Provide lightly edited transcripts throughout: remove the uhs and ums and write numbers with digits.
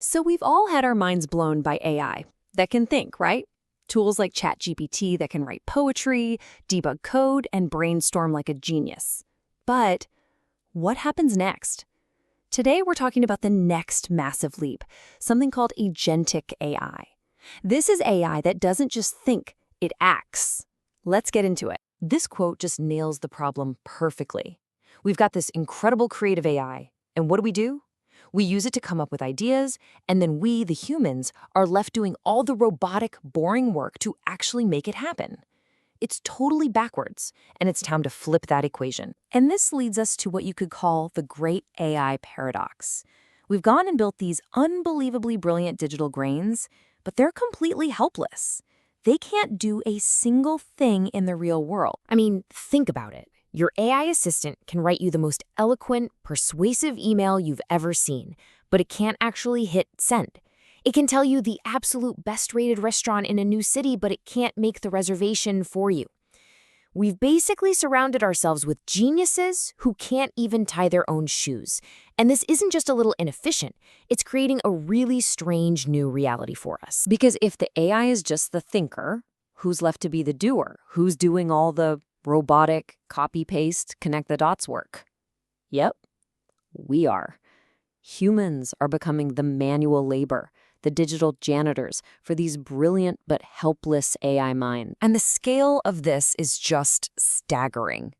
So we've all had our minds blown by AI that can think, right? Tools like ChatGPT that can write poetry, debug code, and brainstorm like a genius. But what happens next? Today we're talking about the next massive leap, something called Agentic AI. This is AI that doesn't just think, it acts. Let's get into it. This quote just nails the problem perfectly. We've got this incredible creative AI, and what do? We use it to come up with ideas, and then we, the humans, are left doing all the robotic, boring work to actually make it happen. It's totally backwards, and it's time to flip that equation. And this leads us to what you could call the great AI paradox. We've gone and built these unbelievably brilliant digital brains, but they're completely helpless. They can't do a single thing in the real world. I mean, think about it. Your AI assistant can write you the most eloquent, persuasive email you've ever seen, but it can't actually hit send. It can tell you the absolute best-rated restaurant in a new city, but it can't make the reservation for you. We've basically surrounded ourselves with geniuses who can't even tie their own shoes. And this isn't just a little inefficient, it's creating a really strange new reality for us. Because if the AI is just the thinker, who's left to be the doer? Who's doing all the robotic, copy-paste, connect-the-dots work? Yep, we are. Humans are becoming the manual labor, the digital janitors for these brilliant but helpless AI minds. And the scale of this is just staggering.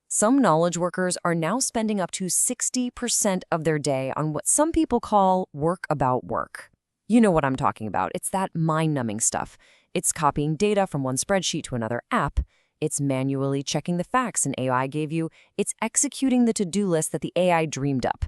Some knowledge workers are now spending up to 60% of their day on what some people call work about work. You know what I'm talking about. It's that mind-numbing stuff. It's copying data from one spreadsheet to another app. It's manually checking the facts an AI gave you. It's executing the to-do list that the AI dreamed up.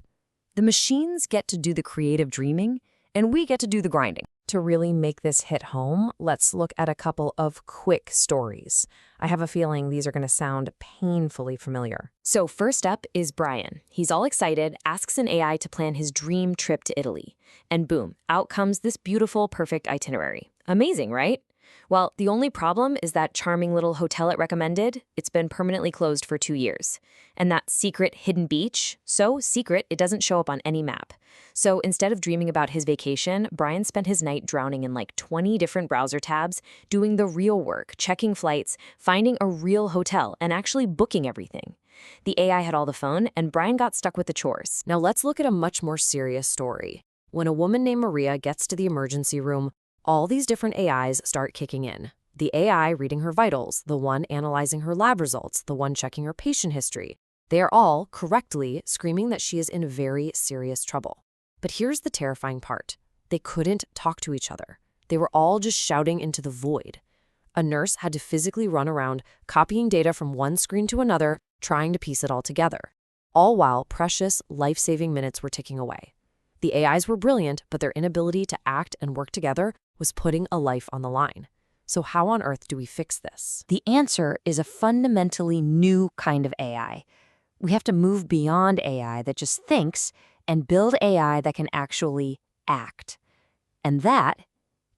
The machines get to do the creative dreaming, and we get to do the grinding. To really make this hit home, let's look at a couple of quick stories. I have a feeling these are going to sound painfully familiar. So first up is Brian. He's all excited, asks an AI to plan his dream trip to Italy. And boom, out comes this beautiful, perfect itinerary. Amazing, right? Well, the only problem is that charming little hotel it recommended, it's been permanently closed for 2 years. And that secret hidden beach, so secret it doesn't show up on any map. So instead of dreaming about his vacation, Brian spent his night drowning in like 20 different browser tabs, doing the real work, checking flights, finding a real hotel, and actually booking everything. The AI had all the fun, and Brian got stuck with the chores. Now let's look at a much more serious story. When a woman named Maria gets to the emergency room, all these different AIs start kicking in. The AI reading her vitals, the one analyzing her lab results, the one checking her patient history. They are all correctly screaming that she is in very serious trouble. But here's the terrifying part. They couldn't talk to each other. They were all just shouting into the void. A nurse had to physically run around, copying data from one screen to another, trying to piece it all together. All while precious, life-saving minutes were ticking away. The AIs were brilliant, but their inability to act and work together was putting a life on the line. So how on earth do we fix this? The answer is a fundamentally new kind of AI. We have to move beyond AI that just thinks and build AI that can actually act. And that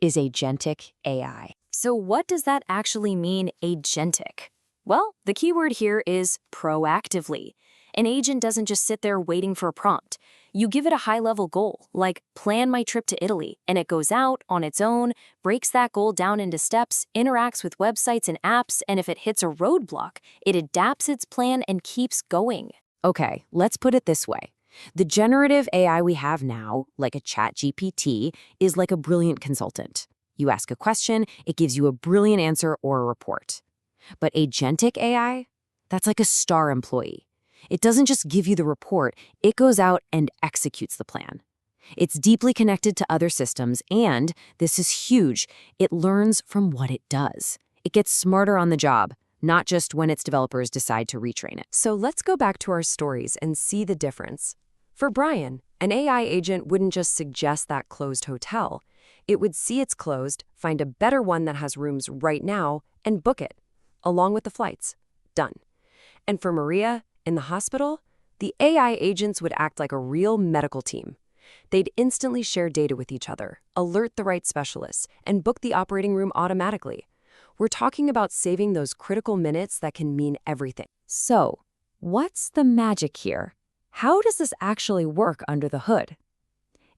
is Agentic AI. So what does that actually mean, Agentic? Well, the key word here is proactively. An agent doesn't just sit there waiting for a prompt. You give it a high-level goal, like plan my trip to Italy, and it goes out on its own, breaks that goal down into steps, interacts with websites and apps, and if it hits a roadblock, it adapts its plan and keeps going. Okay, let's put it this way. The generative AI we have now, like a ChatGPT, is like a brilliant consultant. You ask a question, it gives you a brilliant answer or a report. But Agentic AI, that's like a star employee. It doesn't just give you the report, it goes out and executes the plan. It's deeply connected to other systems, and, this is huge, it learns from what it does. It gets smarter on the job, not just when its developers decide to retrain it. So let's go back to our stories and see the difference. For Brian, an AI agent wouldn't just suggest that closed hotel. It would see it's closed, find a better one that has rooms right now, and book it, along with the flights. Done. And for Maria, in the hospital, the AI agents would act like a real medical team. They'd instantly share data with each other, alert the right specialists, and book the operating room automatically. We're talking about saving those critical minutes that can mean everything. So, what's the magic here? How does this actually work under the hood?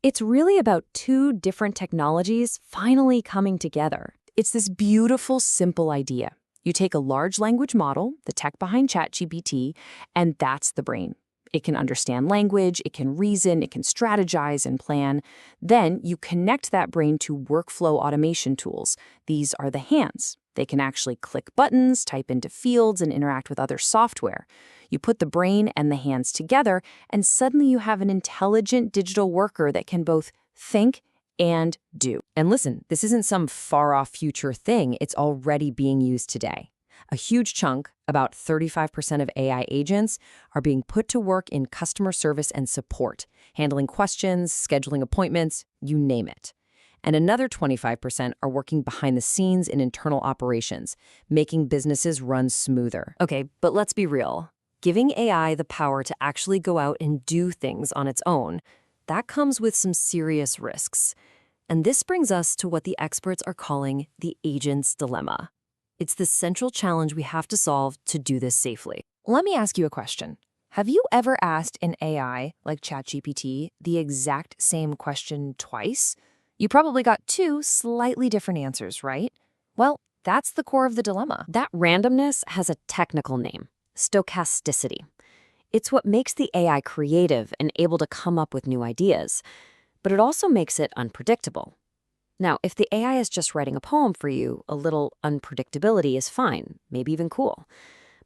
It's really about two different technologies finally coming together. It's this beautiful, simple idea. You take a large language model, the tech behind ChatGPT, and that's the brain. It can understand language, it can reason, it can strategize and plan. Then you connect that brain to workflow automation tools. These are the hands. They can actually click buttons, type into fields, and interact with other software. You put the brain and the hands together, and suddenly you have an intelligent digital worker that can both think and do. And listen, this isn't some far-off future thing. It's already being used today. A huge chunk, about 35% of AI agents, are being put to work in customer service and support, handling questions, scheduling appointments, you name it. And another 25% are working behind the scenes in internal operations, making businesses run smoother. Okay, but let's be real. Giving AI the power to actually go out and do things on its own, that comes with some serious risks. And this brings us to what the experts are calling the agent's dilemma. It's the central challenge we have to solve to do this safely. Let me ask you a question. Have you ever asked an AI, like ChatGPT, the exact same question twice? You probably got two slightly different answers, right? Well, that's the core of the dilemma. That randomness has a technical name, stochasticity. It's what makes the AI creative and able to come up with new ideas, but it also makes it unpredictable. Now, if the AI is just writing a poem for you, a little unpredictability is fine, maybe even cool.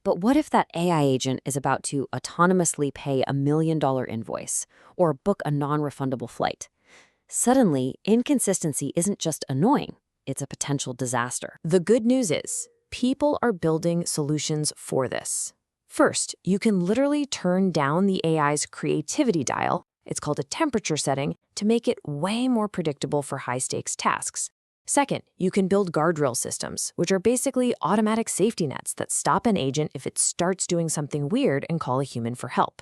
But what if that AI agent is about to autonomously pay $1 million invoice or book a non-refundable flight? Suddenly, inconsistency isn't just annoying, it's a potential disaster. The good news is, people are building solutions for this. First, you can literally turn down the AI's creativity dial, it's called a temperature setting, to make it way more predictable for high-stakes tasks. Second, you can build guardrail systems, which are basically automatic safety nets that stop an agent if it starts doing something weird and call a human for help.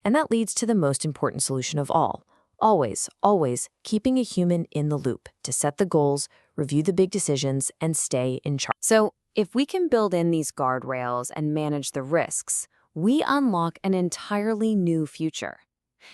And that leads to the most important solution of all. Always keeping a human in the loop to set the goals, review the big decisions, and stay in charge. So, if we can build in these guardrails and manage the risks, we unlock an entirely new future.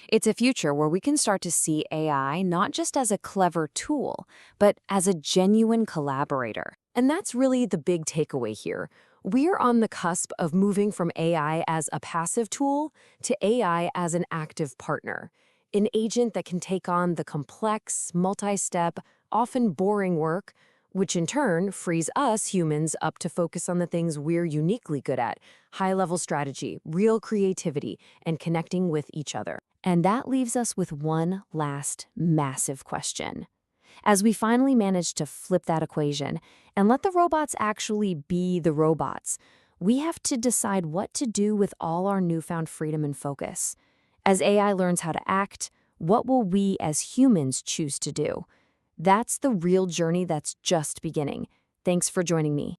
It's a future where we can start to see AI not just as a clever tool, but as a genuine collaborator. And that's really the big takeaway here. We're on the cusp of moving from AI as a passive tool to AI as an active partner, an agent that can take on the complex, multi-step, often boring work, which in turn frees us humans up to focus on the things we're uniquely good at: high-level strategy, real creativity, and connecting with each other. And that leaves us with one last massive question. As we finally manage to flip that equation and let the robots actually be the robots, we have to decide what to do with all our newfound freedom and focus. As AI learns how to act, what will we as humans choose to do? That's the real journey that's just beginning. Thanks for joining me.